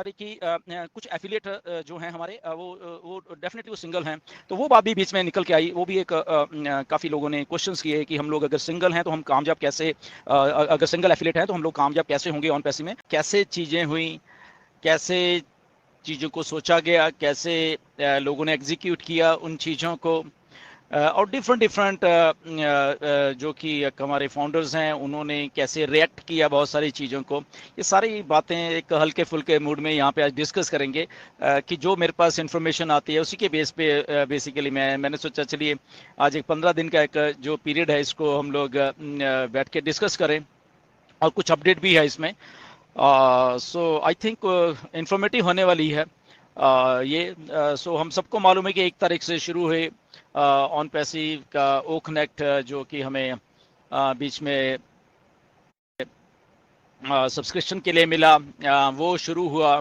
कि कुछ एफिलिएट जो हैं हमारे वो डेफिनेटली वो सिंगल हैं, तो वो बात भी बीच में निकल के आई। वो भी एक काफ़ी लोगों ने क्वेश्चंस किए कि हम लोग अगर सिंगल हैं तो हम कामयाब कैसे, अगर सिंगल एफिलिएट हैं तो हम लोग कामयाब कैसे होंगे ऑन पैसे में, कैसे चीज़ें हुई, कैसे चीज़ों को सोचा गया, कैसे लोगों ने एग्जीक्यूट किया उन चीज़ों को, और डिफरेंट डिफरेंट जो कि हमारे फाउंडर्स हैं उन्होंने कैसे रिएक्ट किया बहुत सारी चीज़ों को। ये सारी बातें एक हल्के फुल्के मूड में यहाँ पे आज डिस्कस करेंगे, कि जो मेरे पास इंफॉर्मेशन आती है उसी के बेस पे बेसिकली मैंने सोचा चलिए आज एक 15 दिन का एक जो पीरियड है इसको हम लोग बैठ के डिस्कस करें, और कुछ अपडेट भी है इसमें। सो आई थिंक इंफॉर्मेटिव होने वाली है ये। सो हम सबको मालूम है कि 1 तारीख से शुरू हुए ऑन पैसिव का ओ कनेक्ट, जो कि हमें बीच में सब्सक्रिप्शन के लिए मिला, वो शुरू हुआ।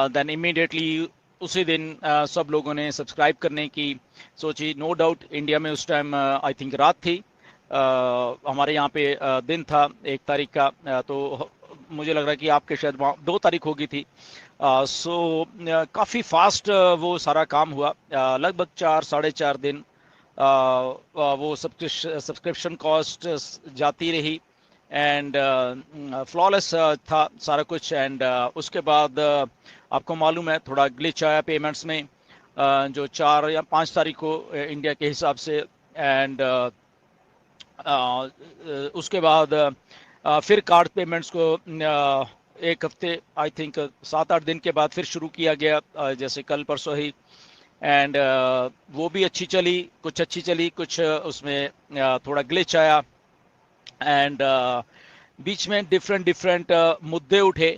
देन इमीडिएटली उसी दिन सब लोगों ने सब्सक्राइब करने की सोची। नो डाउट इंडिया में उस टाइम आई थिंक रात थी, हमारे यहाँ पे दिन था 1 तारीख का, तो मुझे लग रहा है कि आपके शायद 2 तारीख होगी थी। सो काफ़ी फास्ट वो सारा काम हुआ, लगभग 4 साढ़े 4 दिन वो सब्सक्रिप्शन कॉस्ट जाती रही, एंड फ्लॉलेस था सारा कुछ। एंड उसके बाद आपको मालूम है थोड़ा ग्लिच आया पेमेंट्स में, जो 4 या 5 तारीख को इंडिया के हिसाब से। एंड उसके बाद फिर कार्ड पेमेंट्स को 1 हफ्ते आई थिंक 7-8 दिन के बाद फिर शुरू किया गया, जैसे कल परसों ही। एंड वो भी अच्छी चली, कुछ अच्छी चली, कुछ उसमें थोड़ा ग्लिच आया। एंड बीच में डिफरेंट डिफरेंट मुद्दे उठे,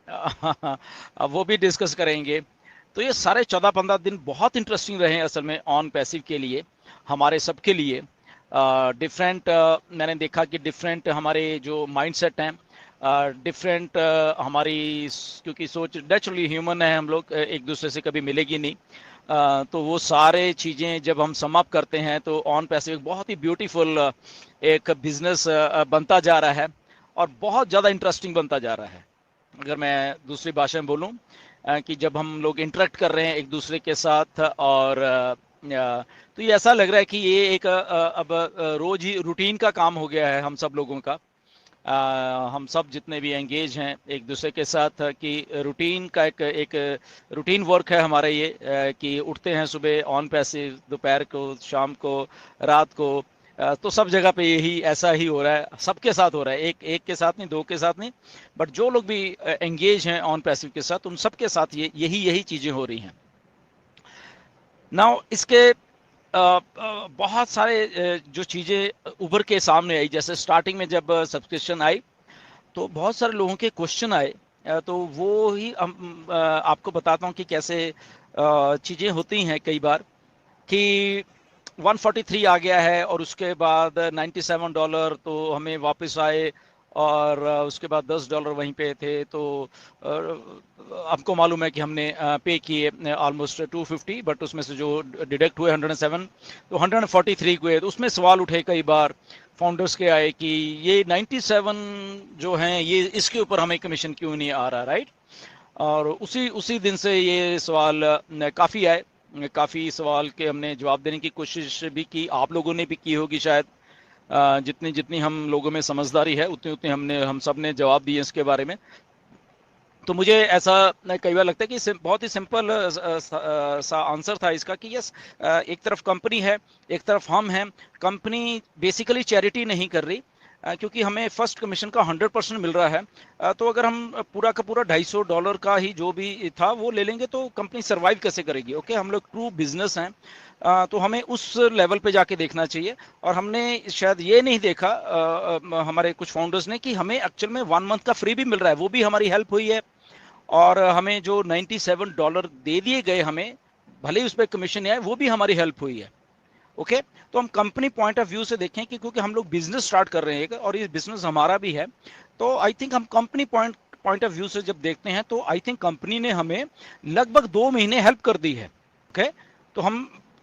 अब वो भी डिस्कस करेंगे। तो ये सारे 14-15 दिन बहुत इंटरेस्टिंग रहे असल में ऑन पैसिव के लिए, हमारे सबके लिए। डिफरेंट मैंने देखा कि डिफरेंट हमारे जो माइंडसेट हैं, डिफरेंट हमारी, क्योंकि सोच नेचुरली ह्यूमन है, हम लोग एक दूसरे से कभी मिलेगी नहीं, तो वो सारे चीज़ें जब हम सम अप करते हैं तो ऑन पैसिव एक बहुत ही ब्यूटीफुल एक बिजनेस बनता जा रहा है, और बहुत ज़्यादा इंटरेस्टिंग बनता जा रहा है। अगर मैं दूसरी भाषा में बोलूँ, कि जब हम लोग इंटरेक्ट कर रहे हैं एक दूसरे के साथ, और तो ये ऐसा लग रहा है कि ये एक अब रोज ही रूटीन का काम हो गया है हम सब लोगों का। हम सब जितने भी एंगेज हैं एक दूसरे के साथ, कि रूटीन का एक रूटीन वर्क है हमारा ये, कि उठते हैं सुबह ऑन पैसिव, दोपहर को, शाम को, रात को, तो सब जगह पे यही ऐसा ही हो रहा है, सबके साथ हो रहा है, एक के साथ नहीं, 2 के साथ नहीं, बट जो लोग भी एंगेज हैं ऑन पैसिव के साथ उन सबके साथ यही चीज़ें हो रही हैं। नाउ इसके बहुत सारे जो चीज़ें उभर के सामने आई, जैसे स्टार्टिंग में जब सब्सक्रिप्शन आई तो बहुत सारे लोगों के क्वेश्चन आए, तो वो ही आपको बताता हूँ कि कैसे चीज़ें होती हैं कई बार, कि 143 आ गया है और उसके बाद $97 तो हमें वापस आए, और उसके बाद $10 वहीं पे थे, तो आपको मालूम है कि हमने पे किए ऑलमोस्ट 250, बट उसमें से जो डिडक्ट हुए 107, तो 143 हुए। तो उसमें सवाल उठे कई बार फाउंडर्स के आए कि ये 97 जो हैं ये इसके ऊपर हमें कमीशन क्यों नहीं आ रहा, राइट। और उसी दिन से ये सवाल काफ़ी आए, काफ़ी सवाल के हमने जवाब देने की कोशिश भी की, आप लोगों ने भी की होगी शायद। जितनी जितनी हम लोगों में समझदारी है उतनी उतनी हम सब ने जवाब दिए इसके बारे में। तो मुझे ऐसा कई बार लगता है कि बहुत ही सिंपल सा आंसर था इसका, कि यस, एक तरफ कंपनी है, एक तरफ हम हैं। कंपनी बेसिकली चैरिटी नहीं कर रही, क्योंकि हमें फर्स्ट कमीशन का 100% मिल रहा है, तो अगर हम पूरा का पूरा $250 का ही जो भी था वो ले लेंगे तो कंपनी सर्वाइव कैसे करेगी। ओके, हम लोग ट्रू बिजनेस हैं, तो हमें उस लेवल पे जाके देखना चाहिए। और हमने शायद ये नहीं देखा, हमारे कुछ फाउंडर्स ने, कि हमें एक्चुअल में 1 मंथ का फ्री भी मिल रहा है, वो भी हमारी हेल्प हुई है। और हमें जो $97 दे दिए गए, हमें भले ही उस पर कमीशन आए, वो भी हमारी हेल्प हुई है। ओके, तो हम कंपनी पॉइंट ऑफ व्यू से देखें कि क्योंकि हम लोग बिजनेस स्टार्ट कर रहे हैं और ये बिजनेस हमारा भी है, तो आई थिंक हम कंपनी पॉइंट ऑफ व्यू से जब देखते हैं तो आई थिंक कंपनी ने हमें लगभग 2 महीने हेल्प कर दी है। ओके,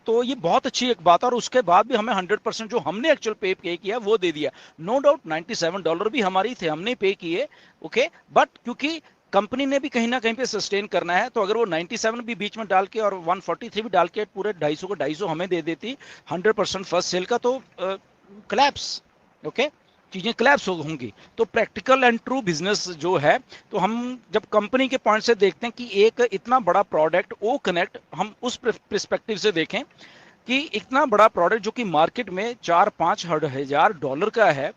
तो ये बहुत अच्छी एक बात है, और उसके बाद भी हमें 100% जो हमने एक्चुअल पे किया वो दे दिया। नो डाउट $97 भी हमारी थे, हमने पे किए। ओके, बट क्योंकि कंपनी ने भी कहीं ना कहीं पे सस्टेन करना है, तो अगर वो 97 भी बीच में डाल के और 143 भी डाल के पूरे 250 को 250 हमें दे देती 100% फर्स्ट सेल का, तो क्लैप्स, ओके, चीजें क्लैप्स होंगी। तो प्रैक्टिकल एंड ट्रू बिजनेस जो है, तो हम जब कंपनी के पॉइंट से देखते हैं कि एक इतना बड़ा प्रोडक्ट ओ कनेक्ट, हम उस पर्सपेक्टिव से देखें कि इतना बड़ा प्रोडक्ट जो कि मार्केट में 4-5 हजार डॉलर का है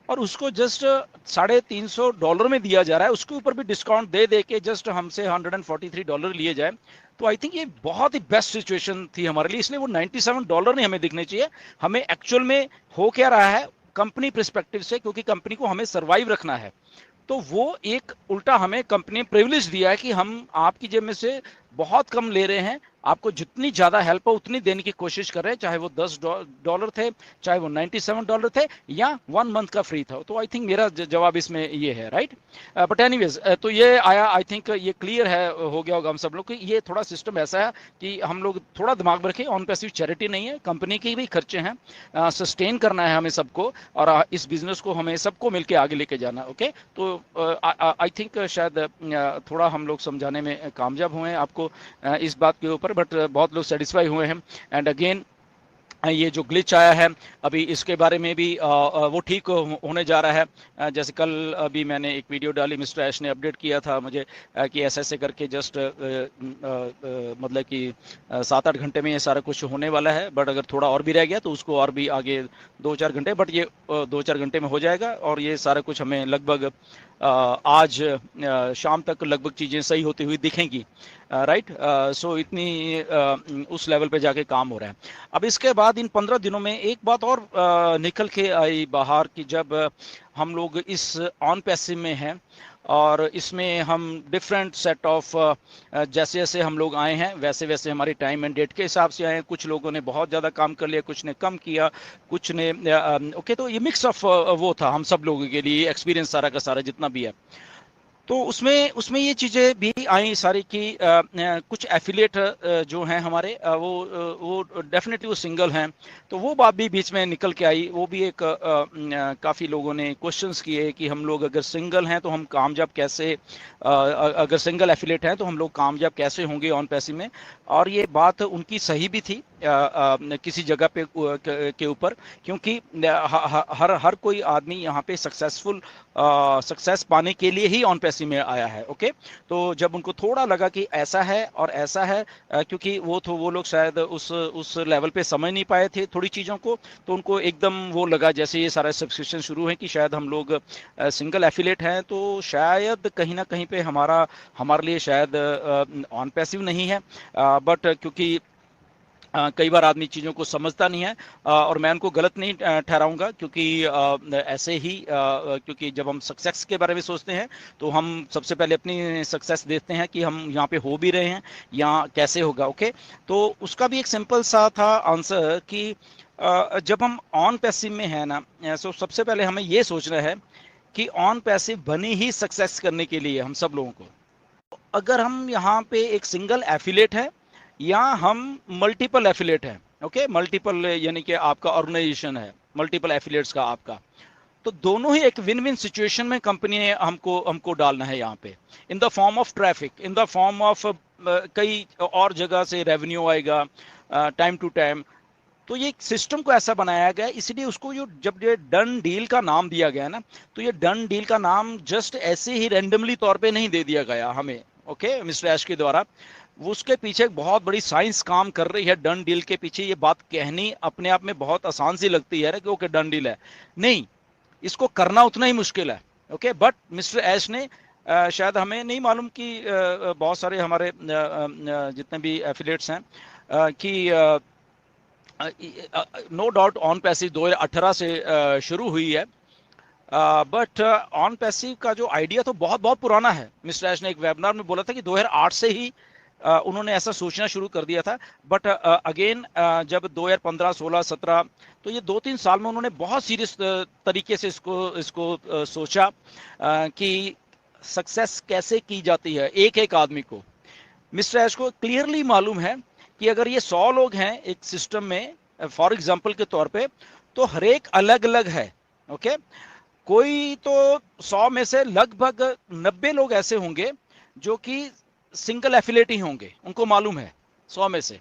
और उसको जस्ट $350 में दिया जा रहा है, उसके ऊपर भी डिस्काउंट दे दे के जस्ट हमसे $143 लिए जाए, तो आई थिंक ये बहुत ही बेस्ट सिचुएशन थी हमारे लिए। इसलिए वो $97 नहीं हमें दिखने चाहिए, हमें एक्चुअल में हो क्या रहा है कंपनी पर्सपेक्टिव से, क्योंकि कंपनी को हमें सरवाइव रखना है। तो वो एक उल्टा हमें कंपनी ने प्रिविलेज दिया है कि हम आपकी जेब में से बहुत कम ले रहे हैं, आपको जितनी ज्यादा हेल्प हो उतनी देने की कोशिश कर रहे हैं, चाहे वो $10 थे, चाहे वो $97 थे, या 1 मंथ का फ्री था। तो आई थिंक मेरा जवाब इसमें ये है, राइट। बट एनीवेज, तो ये आया, आई थिंक ये क्लियर है, हो गया होगा हम सब लोग कि ये थोड़ा सिस्टम ऐसा है कि हम लोग थोड़ा दिमाग में रखें, ऑन पैसिव चैरिटी नहीं है, कंपनी के भी खर्चे हैं, सस्टेन करना है हमें सबको, और इस बिजनेस को हमें सबको मिलकर आगे लेके जाना, ओके। तो आई थिंक शायद थोड़ा हम लोग समझाने में कामयाब हुए हैं आपको इस बात के ऊपर, बट बहुत लोग सेटिस्फाई हुए हैं। एंड अगेन ये जो ग्लिच आया है अभी, इसके बारे में भी वो ठीक होने जा रहा है। जैसे कल अभी मैंने एक वीडियो डाली, मिस्टर ऐश ने अपडेट किया था मुझे कि ऐसे ऐसे करके जस्ट मतलब कि 7-8 घंटे में ये सारा कुछ होने वाला है, बट अगर थोड़ा और भी रह गया तो उसको और भी आगे 2-4 घंटे, बट ये 2-4 घंटे में हो जाएगा, और ये सारा कुछ हमें लगभग आज शाम तक लगभग चीज़ें सही होती हुई दिखेंगी, राइट। सो इतनी उस लेवल पे जाके काम हो रहा है। अब इसके बाद इन 15 दिनों में एक बात और निकल के आई बाहर कि जब हम लोग इस ऑन पैसिव में हैं और इसमें हम डिफरेंट सेट ऑफ जैसे जैसे हम लोग आए हैं वैसे वैसे हमारी टाइम एंड डेट के हिसाब से आए हैं, कुछ लोगों ने बहुत ज़्यादा काम कर लिया, कुछ ने कम किया, कुछ ने ओके। तो ये मिक्स ऑफ वो था हम सब लोगों के लिए एक्सपीरियंस सारा का सारा जितना भी है। तो उसमें उसमें ये चीज़ें भी आई सारी कि कुछ एफिलिएट जो हैं हमारे वो डेफिनेटली वो सिंगल हैं, तो वो बात भी बीच में निकल के आई। वो भी एक काफ़ी लोगों ने क्वेश्चंस किए कि हम लोग अगर सिंगल हैं तो हम कामयाब कैसे, अगर सिंगल एफिलिएट हैं तो हम लोग कामयाब कैसे होंगे ऑन पैसिव में। और ये बात उनकी सही भी थी किसी जगह पे के ऊपर, क्योंकि हर कोई आदमी यहाँ पे सक्सेस पाने के लिए ही ऑन पैसिव में आया है, ओके। तो जब उनको थोड़ा लगा कि ऐसा है और ऐसा है, क्योंकि वो लोग शायद उस लेवल पे समझ नहीं पाए थे थोड़ी चीज़ों को, तो उनको एकदम वो लगा जैसे ये सारा सब्सक्रिप्शन शुरू है कि शायद हम लोग सिंगल एफिलेट हैं, तो शायद कहीं ना कहीं पे हमारे लिए शायद ऑन पैसिव नहीं है। बट क्योंकि कई बार आदमी चीज़ों को समझता नहीं है, और मैं उनको गलत नहीं ठहराऊंगा, क्योंकि ऐसे ही क्योंकि जब हम सक्सेस के बारे में सोचते हैं तो हम सबसे पहले अपनी सक्सेस देखते हैं कि हम यहाँ पे हो भी रहे हैं या कैसे होगा, ओके। तो उसका भी एक सिंपल सा था आंसर कि जब हम ऑन पैसिव में है ना, तो सबसे पहले हमें ये सोचना है कि ऑन पैसिव बनी ही सक्सेस करने के लिए हम सब लोगों को। अगर हम यहाँ पे एक सिंगल एफिलेट है या हम मल्टीपल एफिलेट हैं, ओके, मल्टीपल यानी कि आपका ऑर्गेनाइजेशन है मल्टीपल एफिलेट्स का आपका, तो दोनों ही एक विन विन सिचुएशन में कंपनी ने हमको डालना है यहाँ पे, in the form of traffic, in the form of कई और जगह से रेवेन्यू आएगा टाइम टू टाइम। तो ये सिस्टम को ऐसा बनाया गया, इसलिए उसको जब ये डन डील का नाम दिया गया ना, तो ये डन डील का नाम जस्ट ऐसे ही रैंडमली तौर पे नहीं दे दिया गया हमें, ओके, मिस्टर ऐश के द्वारा। उसके पीछे एक बहुत बड़ी साइंस काम कर रही है डन डील के पीछे। ये बात कहनी अपने आप में बहुत आसान सी लगती है कि ओके डन डील है, नहीं, इसको करना उतना ही मुश्किल है, ओके। बट मिस्टर ऐश ने शायद हमें नहीं मालूम कि बहुत सारे हमारे जितने भी एफिलिएट्स हैं कि नो डाउट ऑन पैसिव 2018 से शुरू हुई है, बट ऑन पैसिव का जो आइडिया तो बहुत बहुत पुराना है। मिस्टर ऐश ने एक वेबिनार में बोला था कि 2008 से ही उन्होंने ऐसा सोचना शुरू कर दिया था, बट अगेन जब 2015, 16, 17, तो ये 2-3 साल में उन्होंने बहुत सीरियस तरीके से इसको सोचा कि सक्सेस कैसे की जाती है एक एक आदमी को। मिस्टर ऐश को क्लियरली मालूम है कि अगर ये 100 लोग हैं एक सिस्टम में फॉर एग्जाम्पल के तौर पे, तो हर एक अलग अलग है, ओके। कोई तो 100 में से लगभग 90 लोग ऐसे होंगे जो कि सिंगल एफिलेट ही होंगे, उनको मालूम है। 100 में से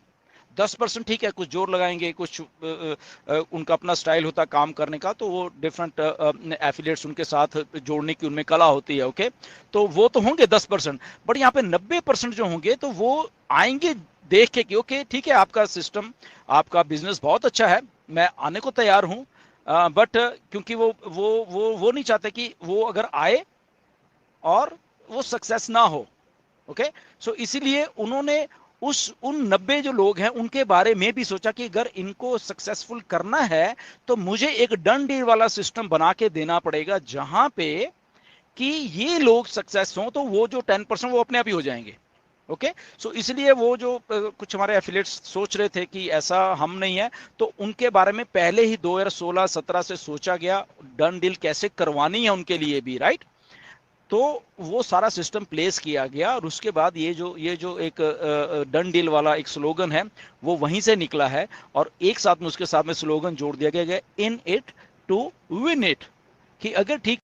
10% ठीक है, कुछ जोर लगाएंगे, कुछ उनका अपना स्टाइल होता है काम करने का, तो वो डिफरेंट एफिलिएट्स उनके साथ जोड़ने की उनमें कला होती है। ओके, तो वो तो होंगे 10%, बट यहाँ पे 90% जो होंगे तो वो आएंगे देख के कि ओके ठीक है, आपका सिस्टम, आपका बिजनेस बहुत अच्छा है, मैं आने को तैयार हूँ। बट क्योंकि वो नहीं चाहते कि वो अगर आए और वो सक्सेस ना हो। ओके, सो इसीलिए उन्होंने उन 90 जो लोग हैं उनके बारे में भी सोचा कि अगर इनको सक्सेसफुल करना है तो मुझे एक डन डील वाला सिस्टम बना के देना पड़ेगा, जहां पे कि ये लोग सक्सेस हो तो वो जो 10% वो अपने आप ही हो जाएंगे। ओके, सो इसलिए वो जो कुछ हमारे एफिलिएट्स सोच रहे थे कि ऐसा हम नहीं है, तो उनके बारे में पहले ही 2016-17 से सोचा गया डन डील कैसे करवानी है उनके लिए भी, राइट। तो वो सारा सिस्टम प्लेस किया गया, और उसके बाद ये जो एक डन डील वाला एक स्लोगन है वो वहीं से निकला है, और एक साथ में उसके साथ में स्लोगन जोड़ दिया गया in it to win it, कि अगर ठीक